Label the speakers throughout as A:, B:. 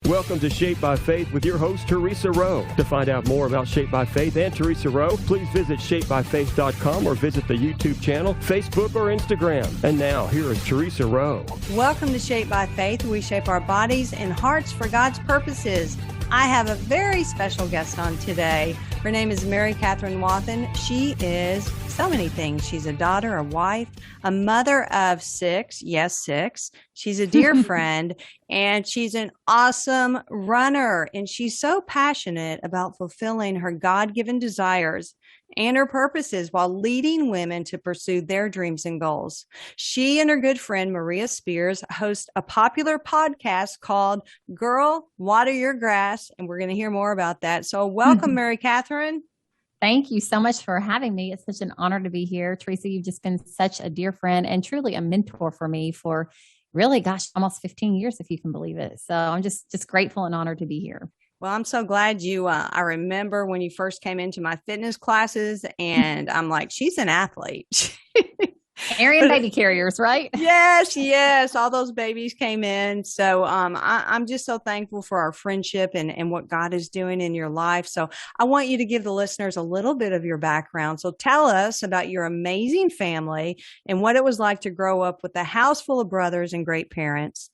A: Welcome to Shaped by Faith with your host, Theresa Rowe. To find out more about Shaped by Faith and Theresa Rowe, please visit shapedbyfaith.com or visit the YouTube channel, Facebook, or Instagram. And now, here is Theresa Rowe.
B: Welcome to Shaped by Faith. We shape our bodies and hearts for God's purposes. I have a very special guest on today. Her name is Katherine Wathen. She is so many things. She's a daughter, a wife, a mother of six. Yes, six. She's a dear friend, and she's an awesome runner. And she's so passionate about fulfilling her God-given desires and her purposes while leading women to pursue their dreams and goals. She and her good friend, Maria Spears, host a popular podcast called Girl, Water Your Grass, and we're going to hear more about that. So welcome, Mary Katherine.
C: Thank you so much for having me. It's such an honor to be here. Theresa, you've just been such a dear friend and truly a mentor for me for really, almost 15 years, if you can believe it. So I'm just grateful and honored to be here.
B: Well, I'm so glad I remember when you first came into my fitness classes, and I'm like, she's an athlete.
C: Carrying baby carriers, right?
B: Yes. All those babies came in. So I'm just so thankful for our friendship and what God is doing in your life. So I want you to give the listeners a little bit of your background. So tell us about your amazing family and what it was like to grow up with a house full of brothers and great parents.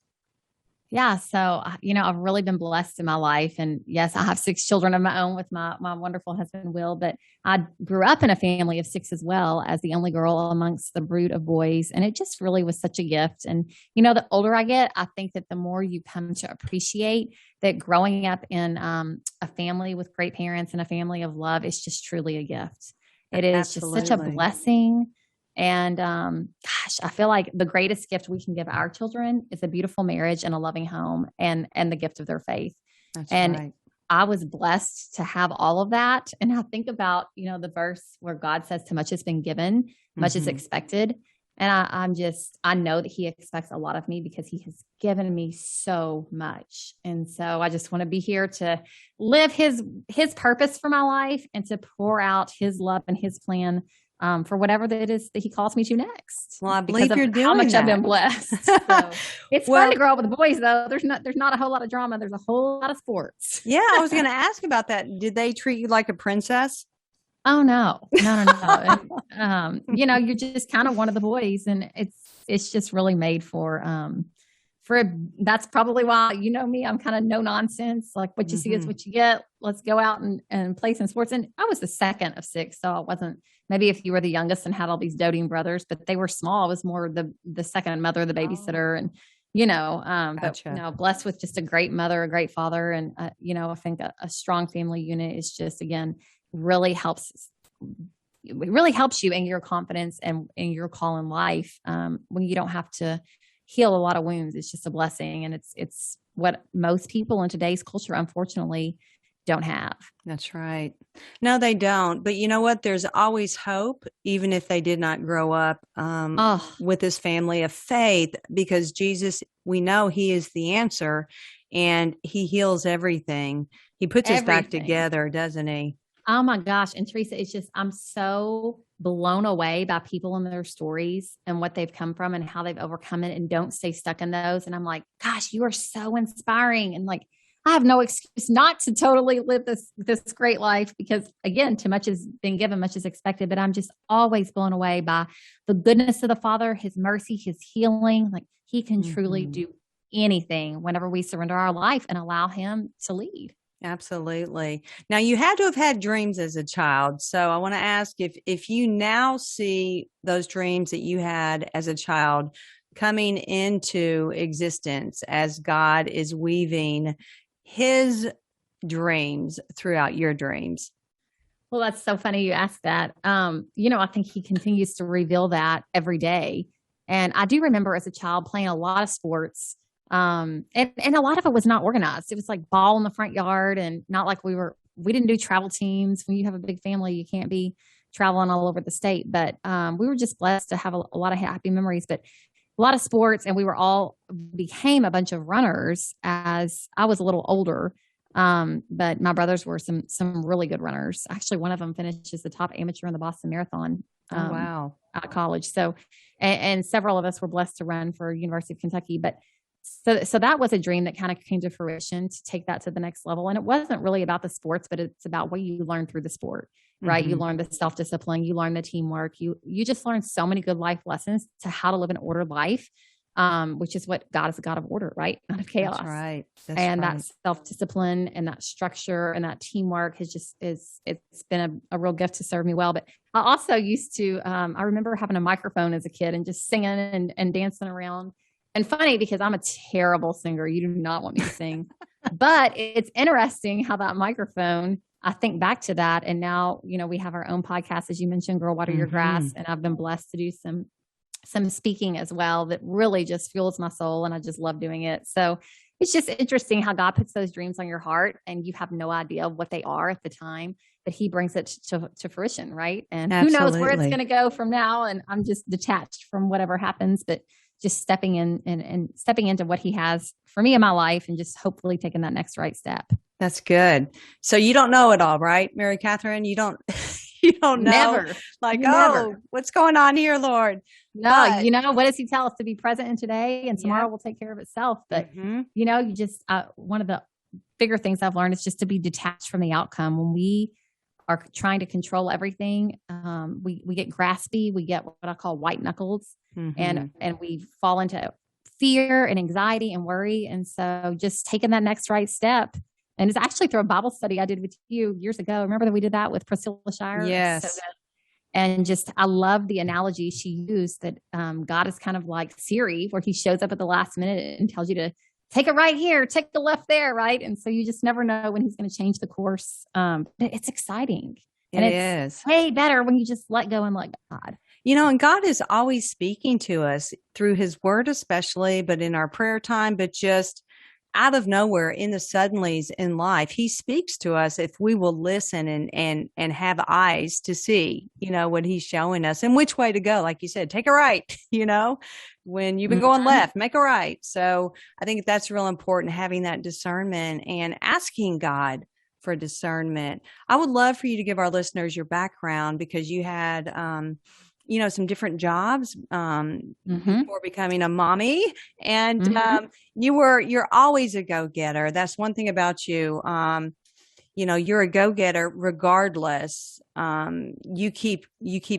C: Yeah. So, I've really been blessed in my life. And yes, I have 6 children of my own with my wonderful husband, Will, but I grew up in a family of 6 as well as the only girl amongst the brood of boys. And it just really was such a gift. And, the older I get, I think that the more you come to appreciate that growing up in a family with great parents and a family of love is just truly a gift. It is
B: Absolutely.
C: Just such a blessing. And I feel like the greatest gift we can give our children is a beautiful marriage and a loving home and the gift of their faith.
B: That's
C: and
B: right.
C: I was blessed to have all of that. And I think about, the verse where God says, "Too much has been given, much is expected." And I know that he expects a lot of me because he has given me so much. And so I just want to be here to live his purpose for my life and to pour out his love and his plan for whatever that is that he calls me to next.
B: Well, I believe you're doing
C: how much
B: that.
C: I've been blessed. So it's fun to grow up with the boys, though. There's not a whole lot of drama. There's a whole lot of sports.
B: Yeah, I was going to ask about that. Did they treat you like a princess?
C: Oh no. And, you're just kind of one of the boys, and it's just really made for that's probably why, me, I'm kind of no nonsense. Like what you see is what you get. Let's go out and play some sports. And I was the second of 6. So I wasn't, maybe if you were the youngest and had all these doting brothers, but they were small. I was more the second mother, the babysitter. And,
B: Gotcha.
C: but blessed with just a great mother, a great father. And, I think a strong family unit is just, again, really helps you in your confidence and in your call in life when you don't have to heal a lot of wounds. It's just a blessing. And it's what most people in today's culture, unfortunately, don't have.
B: That's right. No, they don't. But you know what? There's always hope, even if they did not grow up with this family of faith, because Jesus, we know he is the answer and he heals everything. He puts us back together, doesn't he?
C: Oh my gosh. And Theresa, it's just, I'm so blown away by people and their stories and what they've come from and how they've overcome it and don't stay stuck in those. And I'm like, gosh, you are so inspiring. And like, I have no excuse not to totally live this great life because, again, too much has been given, much is expected. But I'm just always blown away by the goodness of the Father, his mercy, his healing. Like he can truly do anything whenever we surrender our life and allow him to lead.
B: Absolutely. Now, you had to have had dreams as a child. So I want to ask if you now see those dreams that you had as a child coming into existence as God is weaving his dreams throughout your dreams.
C: Well, that's so funny you asked that. I think he continues to reveal that every day. And I do remember as a child playing a lot of sports. And a lot of it was not organized. It was like ball in the front yard and not like we didn't do travel teams. When you have a big family, you can't be traveling all over the state, but, we were just blessed to have a lot of happy memories, but a lot of sports. And we became a bunch of runners as I was a little older. But my brothers were some really good runners. Actually, one of them finished as the top amateur in the Boston Marathon.
B: Wow.
C: Out of college. So, and several of us were blessed to run for University of Kentucky, but so that was a dream that kind of came to fruition, to take that to the next level. And it wasn't really about the sports, but it's about what you learn through the sport, right? You learn the self-discipline, you learn the teamwork, you just learn so many good life lessons to how to live an ordered life, which is what God is, a God of order, right? Not of chaos.
B: That's right.
C: That self-discipline and that structure and that teamwork it's been a real gift to serve me well. But I also used to, I remember having a microphone as a kid and just singing and dancing around. And funny, because I'm a terrible singer. You do not want me to sing. But it's interesting how that microphone, I think back to that. And now, we have our own podcast, as you mentioned, Girl, Water Your Grass. And I've been blessed to do some speaking as well that really just fuels my soul. And I just love doing it. So it's just interesting how God puts those dreams on your heart and you have no idea what they are at the time, but he brings it to fruition. Right. And Absolutely. Who knows where it's going to go from now. And I'm just detached from whatever happens, but just stepping in and stepping into what he has for me in my life and just hopefully taking that next right step.
B: That's good. So you don't know it all, right, Mary Katherine? You don't know.
C: Never.
B: Never. What's going on here, Lord?
C: No, what does he tell us? To be present in today, and tomorrow will take care of itself. But, you just, one of the bigger things I've learned is just to be detached from the outcome. When we are trying to control everything, we get graspy, we get what I call white knuckles, and we fall into fear and anxiety and worry. And so just taking that next right step. And it's actually through a Bible study I did with you years ago. Remember that we did that with Priscilla Shire?
B: Yes.
C: So and I love the analogy she used that God is kind of like Siri, where he shows up at the last minute and tells you to take a right here, take the left there, right? And so you just never know when he's going to change the course. It's exciting. And it's way better when you just let go and let God.
B: And God is always speaking to us through his word, especially, but in our prayer time, but just out of nowhere in the suddenlies in life. He speaks to us if we will listen and have eyes to see, what he's showing us and which way to go. Like you said, take a right, when you've been going left, make a right. So I think that's real important, having that discernment and asking God for discernment. I would love for you to give our listeners your background, because you had, some different jobs before becoming a mommy, and you're always a go-getter. That's one thing about you. You're a go-getter regardless. You keep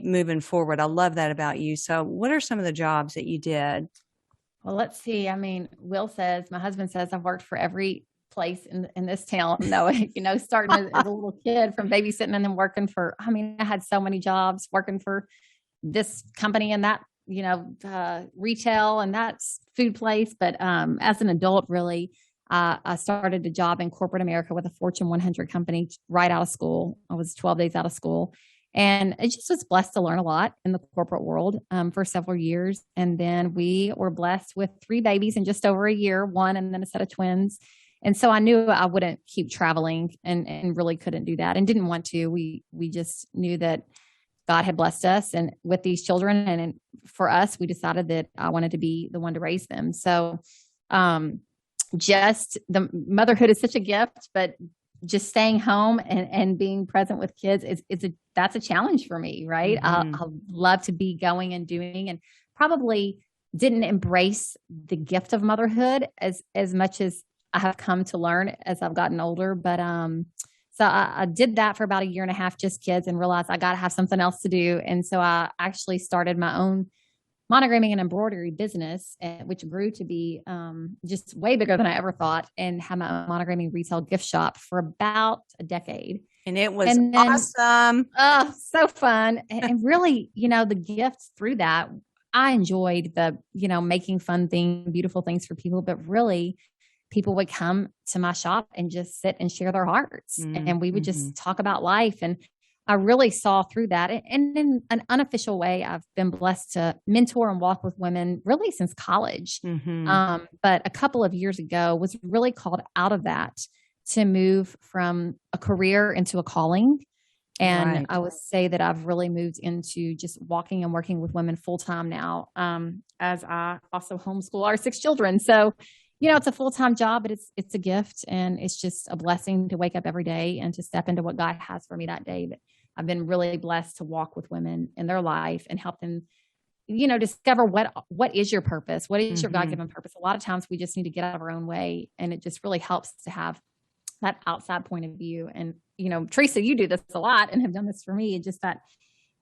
B: moving forward. I love that about you. So what are some of the jobs that you did?
C: Well, let's see. My husband says I've worked for every place in this town. No, starting as a little kid, from babysitting and then working for, I had so many jobs, working for this company and that, retail and that's food place. But as an adult, really, I started a job in corporate America with a Fortune 100 company right out of school. I was 12 days out of school, and I just was blessed to learn a lot in the corporate world for several years. And then we were blessed with 3 babies in just over a year, one and then a set of twins. And so I knew I wouldn't keep traveling and really couldn't do that and didn't want to. We just knew that God had blessed us and with these children. And for us, we decided that I wanted to be the one to raise them. So just the motherhood is such a gift, but just staying home and being present with kids that's a challenge for me, right? I love to be going and doing, and probably didn't embrace the gift of motherhood as much as I have come to learn as I've gotten older. But so I did that for about a year and a half, just kids, and realized I got to have something else to do. And so I actually started my own monogramming and embroidery business, which grew to be just way bigger than I ever thought, and had my own monogramming retail gift shop for about a decade.
B: And it was awesome.
C: Oh, so fun. And really, the gifts through that, I enjoyed the, making fun things, beautiful things for people, but really people would come to my shop and just sit and share their hearts, and we would just talk about life. And I really saw through that. And in an unofficial way, I've been blessed to mentor and walk with women really since college. But a couple of years ago was really called out of that to move from a career into a calling. And right. I would say that I've really moved into just walking and working with women full time now, as I also homeschool our 6 children. So it's a full-time job, but it's a gift, and it's just a blessing to wake up every day and to step into what God has for me that day. But I've been really blessed to walk with women in their life and help them discover what is your purpose? What is your
B: Mm-hmm.
C: God-given purpose? A lot of times we just need to get out of our own way, and it just really helps to have that outside point of view. And, Theresa, you do this a lot and have done this for me, just that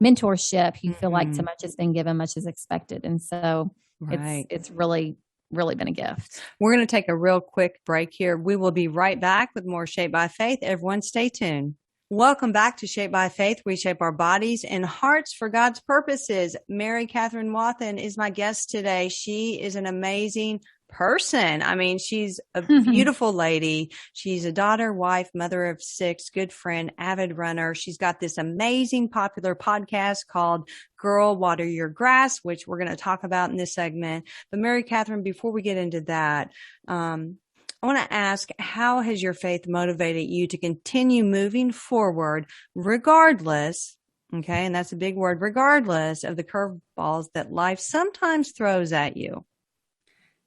C: mentorship. You feel like so much has been given, much is expected. And so
B: Right.
C: it's really, really been a gift.
B: We're going to take a real quick break here. We will be right back with more Shaped by Faith. Everyone stay tuned. Welcome back to Shaped by Faith. We shape our bodies and hearts for God's purposes. Mary Katherine Wathen is my guest today. She is an amazing person. I mean, she's a beautiful lady. She's a daughter, wife, mother of 6, good friend, avid runner. She's got this amazing popular podcast called Girl, Water Your Grass, which we're going to talk about in this segment. But Mary Katherine, before we get into that, I want to ask, how has your faith motivated you to continue moving forward regardless, okay, and that's a big word, regardless of the curveballs that life sometimes throws at you?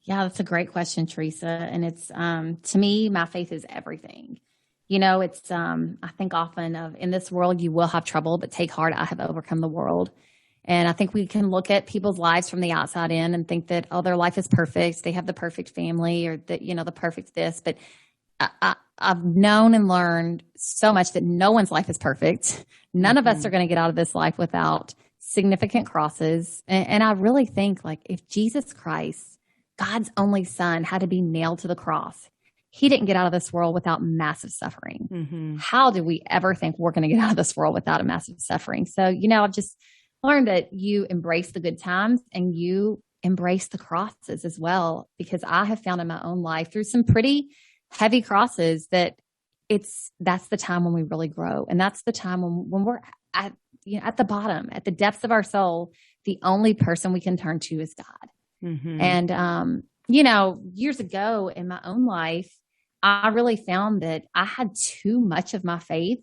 C: Yeah, that's a great question, Theresa. And it's, to me, my faith is everything. It's, I think often of in this world, you will have trouble, but take heart, I have overcome the world. And I think we can look at people's lives from the outside in and think that, oh, their life is perfect. They have the perfect family or that, the perfect this. But I've known and learned so much that no one's life is perfect. None of us are going to get out of this life without significant crosses. And I really think, like, if Jesus Christ, God's only son, had to be nailed to the cross, he didn't get out of this world without massive suffering.
B: Mm-hmm.
C: How do we ever think we're going to get out of this world without a massive suffering? So, I've just learned that you embrace the good times and you embrace the crosses as well, because I have found in my own life through some pretty heavy crosses that that's the time when we really grow. And that's the time when we're at the bottom, at the depths of our soul, the only person we can turn to is God.
B: Mm-hmm.
C: And, years ago in my own life, I really found that I had too much of my faith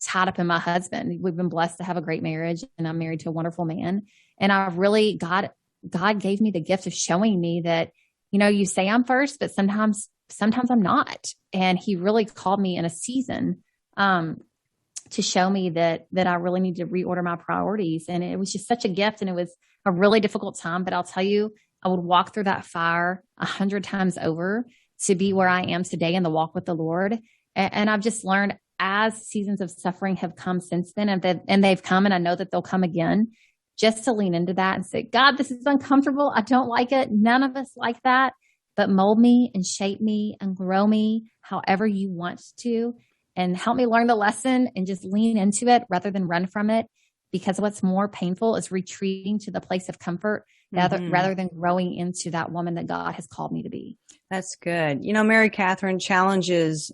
C: tied up in my husband. We've been blessed to have a great marriage, and I'm married to a wonderful man. And God gave me the gift of showing me that, you say I'm first, but sometimes I'm not. And he really called me in a season, to show me that I really need to reorder my priorities. And it was just such a gift, and it was a really difficult time, but I'll tell you, I would walk through that fire 100 times over to be where I am today in the walk with the Lord. And I've just learned, as seasons of suffering have come since then, and they've come, and I know that they'll come again, just to lean into that and say, God, this is uncomfortable. I don't like it. None of us like that, but mold me and shape me and grow me however you want to, and help me learn the lesson and just lean into it rather than run from it. Because what's more painful is retreating to the place of comfort rather than growing into that woman that God has called me to be.
B: That's good. Mary Katherine, challenges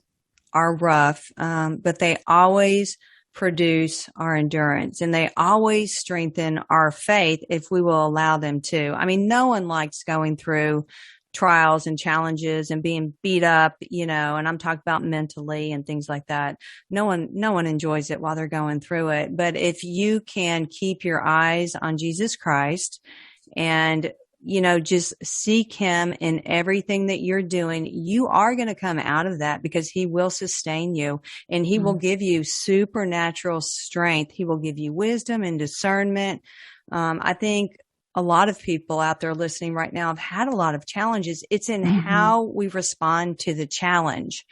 B: are rough, but they always produce our endurance, and they always strengthen our faith if we will allow them to. I mean, no one likes going through trials and challenges and being beat up, and I'm talking about mentally and things like that. No one enjoys it while they're going through it. But if you can keep your eyes on Jesus Christ and, just seek him in everything that you're doing, you are going to come out of that, because he will sustain you, and he will give you supernatural strength. He will give you wisdom and discernment. I think a lot of people out there listening right now have had a lot of challenges. It's in how we respond to the challenge.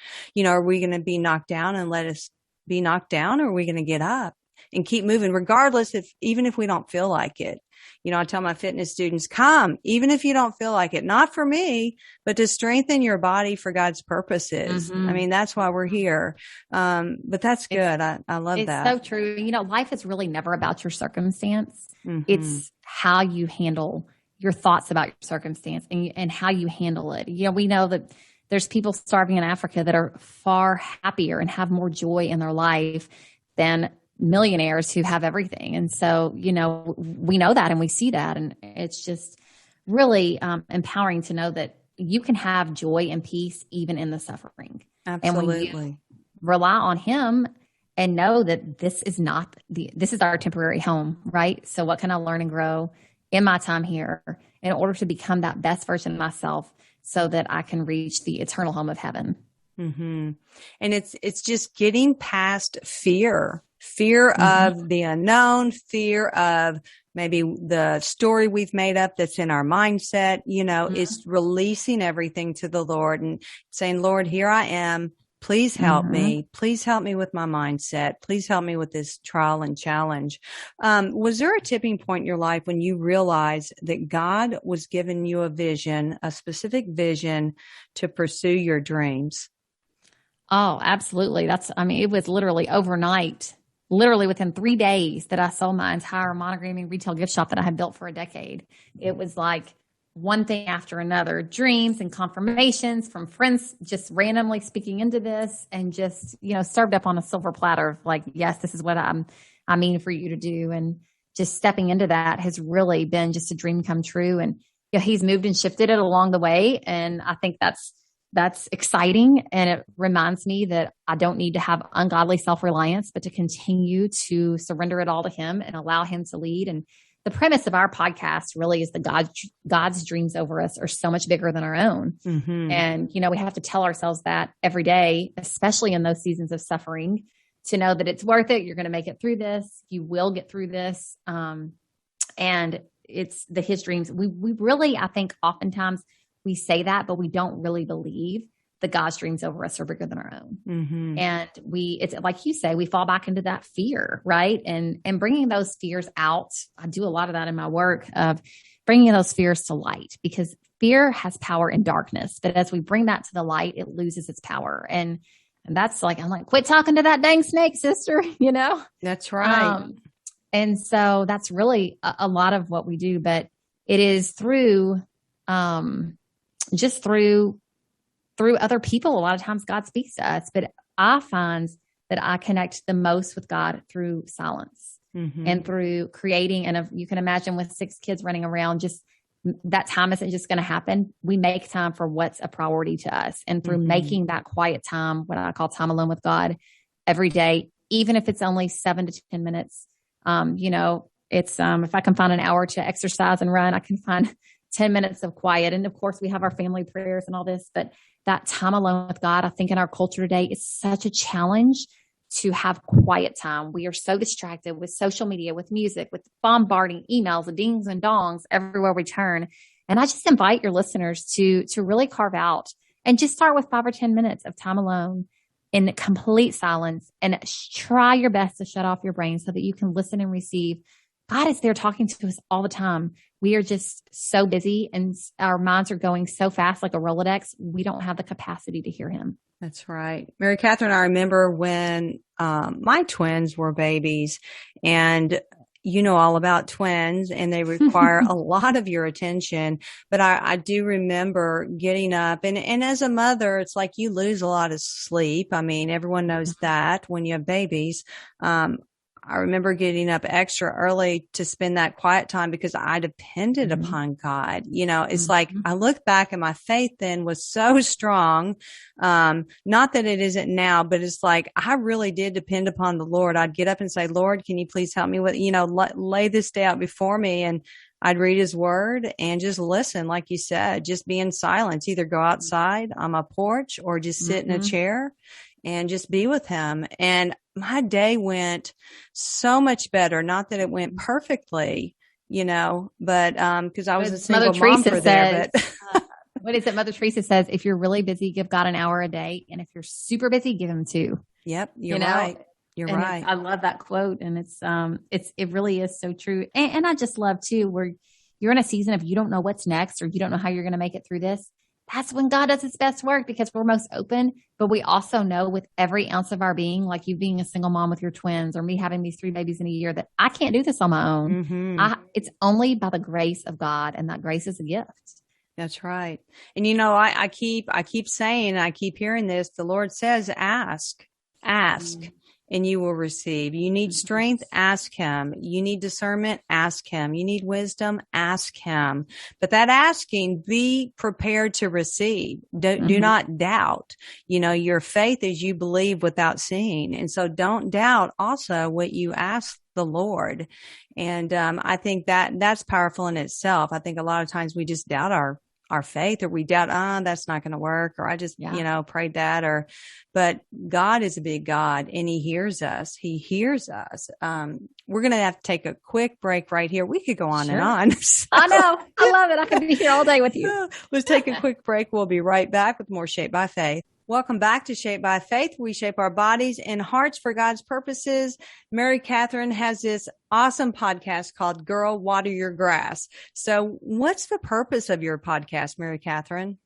B: Are we going to be knocked down and let us be knocked down, or are we going to get up and keep moving regardless, even if we don't feel like it? I tell my fitness students, come, even if you don't feel like it, not for me, but to strengthen your body for God's purposes. I mean, that's why we're here. But that's good. I love that.
C: It's so true. Life is really never about your circumstance. It's how you handle your thoughts about your circumstance and how you handle it. We know that there's people starving in Africa that are far happier and have more joy in their life than millionaires who have everything. And so, we know that and we see that. And it's just really empowering to know that you can have joy and peace even in the suffering.
B: Absolutely.
C: And when you rely on him and know that this is our temporary home, right? So what can I learn and grow in my time here in order to become that best version of myself so that I can reach the eternal home of heaven?
B: And it's just getting past fear of the unknown, fear of maybe the story we've made up that's in our mindset, is releasing everything to the Lord and saying, Lord, here I am. Please help me. Please help me with my mindset. Please help me with this trial and challenge. Was there a tipping point in your life when you realized that God was giving you a vision, a specific vision to pursue your dreams?
C: Oh, absolutely. It was literally overnight, literally within 3 days that I sold my entire monogramming retail gift shop that I had built for a decade. It was like one thing after another, dreams and confirmations from friends just randomly speaking into this and just, served up on a silver platter of like, yes, this is what I mean for you to do. And just stepping into that has really been just a dream come true. And he's moved and shifted it along the way. And I think that's exciting. And it reminds me that I don't need to have ungodly self-reliance, but to continue to surrender it all to him and allow him to lead. And the premise of our podcast really is that God's dreams over us are so much bigger than our own. Mm-hmm. And, we have to tell ourselves that every day, especially in those seasons of suffering, to know that it's worth it. You're going to make it through this. You will get through this. And it's his dreams. We really, I think oftentimes we say that, but we don't really believe that God's dreams over us are bigger than our own. Mm-hmm. And it's like you say, we fall back into that fear, right? And bringing those fears out. I do a lot of that in my work of bringing those fears to light, because fear has power in darkness. But as we bring that to the light, it loses its power. And that's like, I'm like, quit talking to that dang snake, sister,
B: That's right.
C: And so that's really a lot of what we do, but it is through, just through other people. A lot of times God speaks to us, but I find that I connect the most with God through silence and through creating. And if you can imagine with 6 kids running around, just that time isn't just going to happen. We make time for what's a priority to us. And through making that quiet time, what I call time alone with God every day, even if it's only 7 to 10 minutes, it's, if I can find an hour to exercise and run, I can find 10 minutes of quiet. And of course we have our family prayers and all this, but that time alone with God, I think in our culture today is such a challenge to have quiet time. We are so distracted with social media, with music, with bombarding emails, and dings and dongs everywhere we turn. And I just invite your listeners to really carve out and just start with 5 or 10 minutes of time alone in complete silence, and try your best to shut off your brain so that you can listen and receive. God is there talking to us all the time. We are just so busy and our minds are going so fast, like a Rolodex. We don't have the capacity to hear him.
B: That's right. Mary Catherine, I remember when my twins were babies, and you know all about twins, and they require a lot of your attention. But I do remember getting up, and as a mother, it's like you lose a lot of sleep. I mean, everyone knows that when you have babies. I remember getting up extra early to spend that quiet time because I depended upon God. It's like I look back and my faith then was so strong. Not that it isn't now, but it's like I really did depend upon the Lord. I'd get up and say, Lord, can you please help me with, lay this day out before me. And I'd read his word and just listen. Like you said, just be in silence, either go outside on my porch or just sit in a chair and just be with him. And my day went so much better. Not that it went perfectly, but because I was a single mom for there. But
C: what is it? Mother Teresa says, if you're really busy, give God an hour a day. And if you're super busy, give him 2.
B: Yep. You're right. You're right.
C: I love that quote. And it really is so true. And I just love too, where you're in a season of you don't know what's next, or you don't know how you're going to make it through this. That's when God does his best work, because we're most open. But we also know with every ounce of our being, like you being a single mom with your twins, or me having these 3 babies in a year, that I can't do this on my own. It's only by the grace of God, and that grace is a gift.
B: That's right. And I keep saying, I keep hearing this. The Lord says, ask, and you will receive. You need strength, ask him. You need discernment, ask him. You need wisdom, ask him. But that asking, be prepared to receive. Do not doubt. Your faith is you believe without seeing. And so don't doubt also what you ask the Lord. And I think that's powerful in itself. I think a lot of times we just doubt our our faith, or we doubt, that's not going to work, or I just, prayed that, but God is a big God and he hears us. He hears us. We're going to have to take a quick break right here. We could go on and on. So,
C: I know. I love it. I could be here all day with you.
B: Let's take a quick break. We'll be right back with more Shaped by Faith. Welcome back to Shaped by Faith. We shape our bodies and hearts for God's purposes. Mary Katherine has this awesome podcast called Girl, Water Your Grass. So what's the purpose of your podcast, Mary Katherine?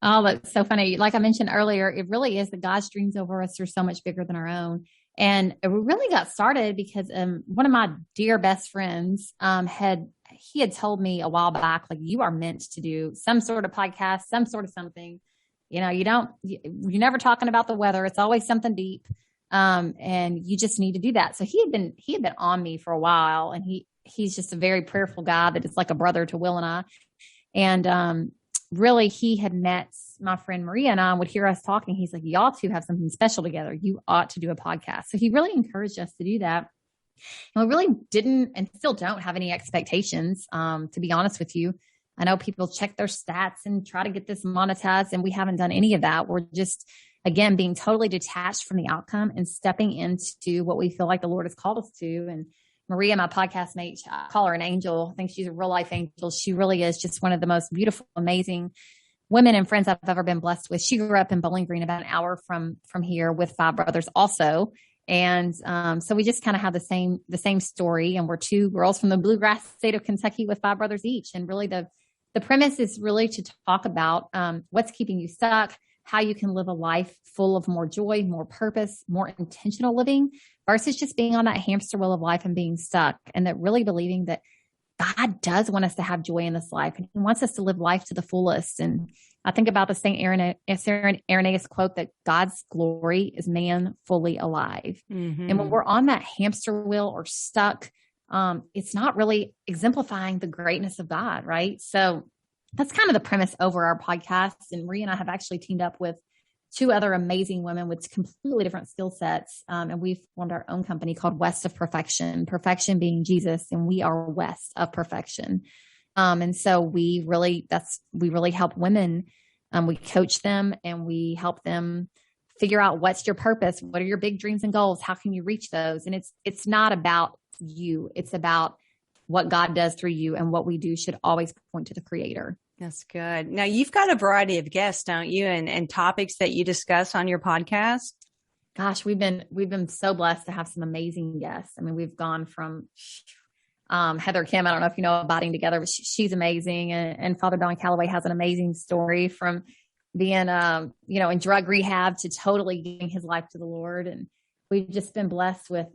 C: Oh, that's so funny. Like I mentioned earlier, it really is that God's dreams over us are so much bigger than our own. And we really got started because one of my dear best friends had told me a while back, like, you are meant to do some sort of podcast, some sort of something. You're never talking about the weather. It's always something deep. And you just need to do that. So he had been on me for a while, and he's just a very prayerful guy that is like a brother to Will and I. And, really he had met my friend Maria, and I would hear us talking. He's like, y'all two have something special together. You ought to do a podcast. So he really encouraged us to do that. And we really didn't, and still don't have any expectations, to be honest with you. I know people check their stats and try to get this monetized, and we haven't done any of that. We're just, again, being totally detached from the outcome and stepping into what we feel like the Lord has called us to. And Maria, my podcast mate, I call her an angel. I think she's a real life angel. She really is just one of the most beautiful, amazing women and friends I've ever been blessed with. She grew up in Bowling Green, about an hour from here, with 5 brothers also. And so we just kind of have the same story. And we're 2 girls from the bluegrass state of Kentucky with 5 brothers each. And really the premise is really to talk about what's keeping you stuck, how you can live a life full of more joy, more purpose, more intentional living, versus just being on that hamster wheel of life and being stuck. And that really believing that God does want us to have joy in this life, and he wants us to live life to the fullest. And I think about the St. Irenaeus quote that God's glory is man fully alive. Mm-hmm. And when we're on that hamster wheel or stuck, it's not really exemplifying the greatness of God, right? So that's kind of the premise over our podcast. And Maria and I have actually teamed up with 2 other amazing women with completely different skill sets. And we've formed our own company called West of Perfection, perfection being Jesus, and we are west of perfection. And so we really help women. We coach them and we help them figure out what's your purpose. What are your big dreams and goals? How can you reach those? And it's not about you. It's about what God does through you, and what we do should always point to the Creator.
B: That's good. Now, you've got a variety of guests, don't you? And topics that you discuss on your podcast.
C: Gosh, we've been so blessed to have some amazing guests. I mean, we've gone from Heather Kim. I don't know if you know Abiding Together, but she's amazing. And Father Don Calloway has an amazing story from being, in drug rehab to totally giving his life to the Lord. And we've just been blessed with,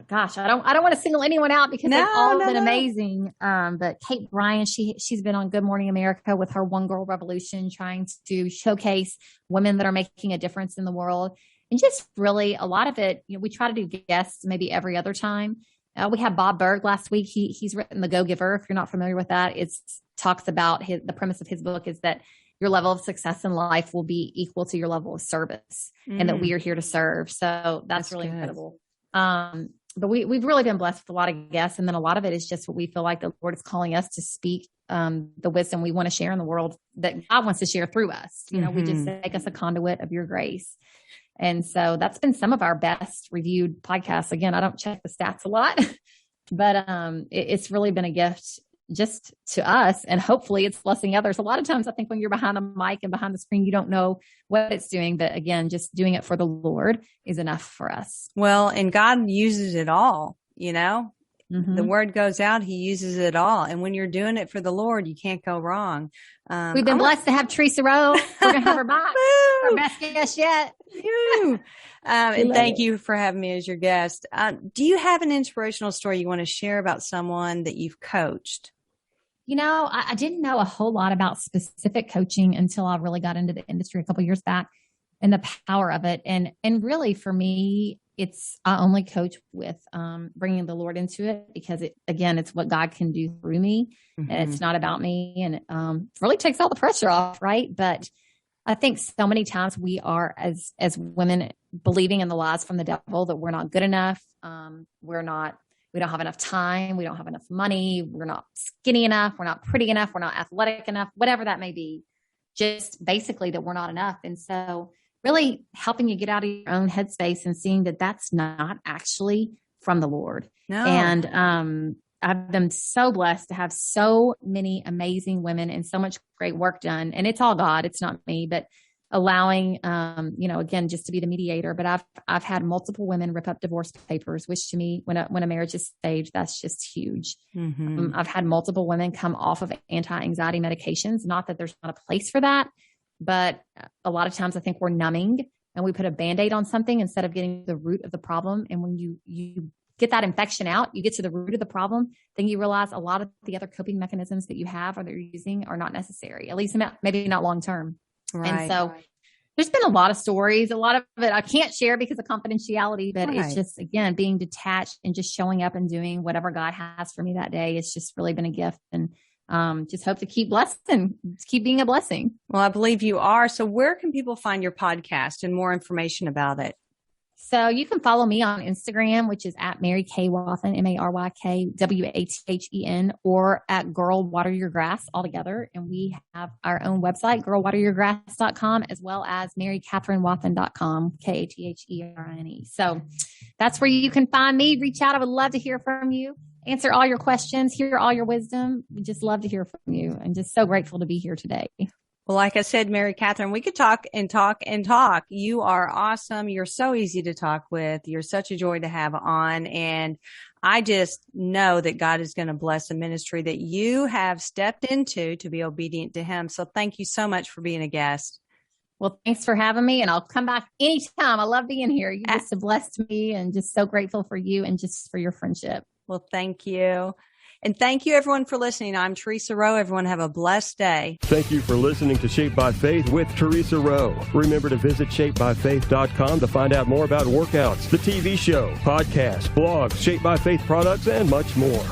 C: gosh, I don't want to single anyone out because they've all been amazing. But Kate Bryan, she's been on Good Morning America with her One Girl Revolution, trying to showcase women that are making a difference in the world. And just really a lot of it, we try to do guests maybe every other time. We had Bob Berg last week. He's written The Go-Giver. If you're not familiar with that, it talks about the premise of his book is that your level of success in life will be equal to your level of service, and that we are here to serve. So that's really good. Incredible. But we've really been blessed with a lot of guests. And then a lot of it is just what we feel like the Lord is calling us to speak, the wisdom we want to share in the world that God wants to share through us. We just make us a conduit of your grace. And so that's been some of our best reviewed podcasts. Again, I don't check the stats a lot, but it's really been a gift just to us, and hopefully it's blessing others. A lot of times I think when you're behind the mic and behind the screen, you don't know what it's doing, but again, just doing it for the Lord is enough for us.
B: Well, and God uses it all, the word goes out, he uses it all. And when you're doing it for the Lord, you can't go wrong.
C: We've been blessed to have Theresa Rowe. We're going to have her back. Our best guest yet.
B: And thank you for having me as your guest. Do you have an inspirational story you want to share about someone that you've coached?
C: I didn't know a whole lot about specific coaching until I really got into the industry a couple of years back, and the power of it. And really for me, I only coach with bringing the Lord into it, because it's what God can do through me, and it's not about me, and it really takes all the pressure off. Right. But I think so many times we are as women believing in the lies from the devil that we're not good enough. We're not, we don't have enough time, we don't have enough money, we're not skinny enough, we're not pretty enough, we're not athletic enough, whatever that may be, just basically that we're not enough. And so really helping you get out of your own headspace and seeing that that's not actually from the Lord.
B: No.
C: And I've been so blessed to have so many amazing women and so much great work done. And it's all God, it's not me, but allowing, again, just to be the mediator. But I've had multiple women rip up divorce papers, which to me, when a marriage is saved, that's just huge.
B: Mm-hmm.
C: I've had multiple women come off of anti-anxiety medications. Not that there's not a place for that, but a lot of times I think we're numbing and we put a Band-Aid on something instead of getting the root of the problem. And when you get that infection out, you get to the root of the problem, then you realize a lot of the other coping mechanisms that you have or that you're using are not necessary, at least maybe not long-term.
B: Right.
C: And so there's been a lot of stories, a lot of it I can't share because of confidentiality, but It's just, again, being detached and just showing up and doing whatever God has for me that day. It's just really been a gift, and just hope to keep blessing, keep being a blessing.
B: Well, I believe you are. So where can people find your podcast and more information about it?
C: So you can follow me on Instagram, which is at Mary K. Wathen, MaryKWathen, or at Girl Water Your Grass altogether. And we have our own website, girlwateryourgrass.com, as well as MaryKatherineWathen.com, KATHERINE. So that's where you can find me. Reach out. I would love to hear from you, answer all your questions, hear all your wisdom. We just love to hear from you, and just so grateful to be here today.
B: Well, like I said, Mary Katherine, we could talk and talk and talk. You are awesome. You're so easy to talk with. You're such a joy to have on. And I just know that God is going to bless the ministry that you have stepped into to be obedient to Him. So thank you so much for being a guest.
C: Well, thanks for having me, and I'll come back anytime. I love being here. You just have blessed me, and just so grateful for you and just for your friendship.
B: Well, thank you. And thank you, everyone, for listening. I'm Theresa Rowe. Everyone have a blessed day.
A: Thank you for listening to Shaped by Faith with Theresa Rowe. Remember to visit shapebyfaith.com to find out more about workouts, the TV show, podcasts, blogs, Shaped by Faith products, and much more.